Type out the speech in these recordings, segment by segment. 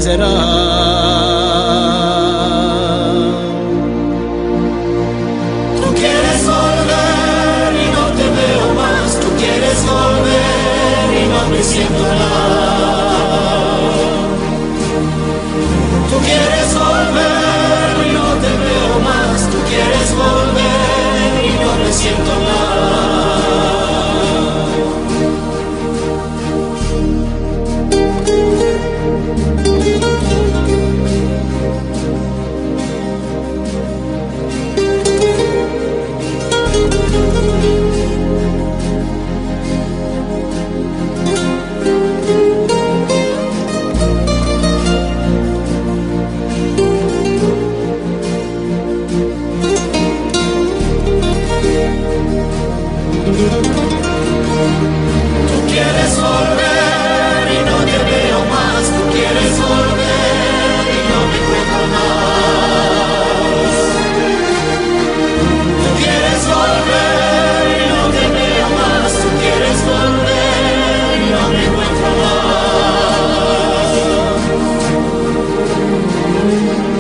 será. Tú quieres volver y no te veo más. Tú quieres volver y no me siento nada. Tú quieres volver y no te veo más. Tú quieres volver y no me siento nada. Tú quieres volver y no te veo más. Tú quieres volver y no me encuentro más. Tú quieres volver y no te veo más. Tú quieres volver y no me encuentro más.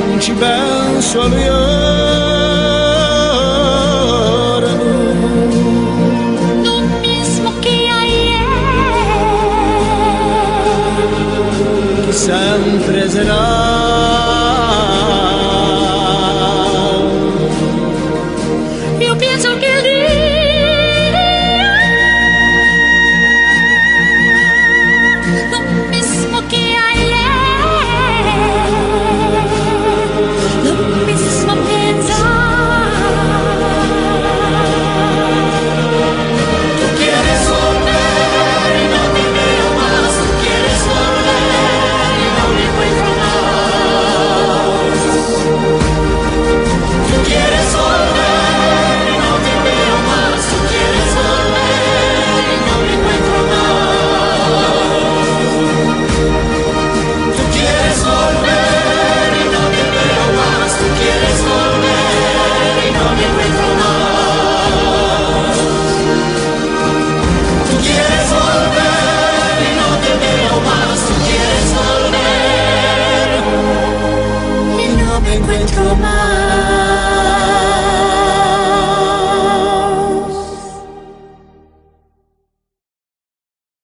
Non ci penso a lui ora, Lo mismo que ayer. sempre sarà.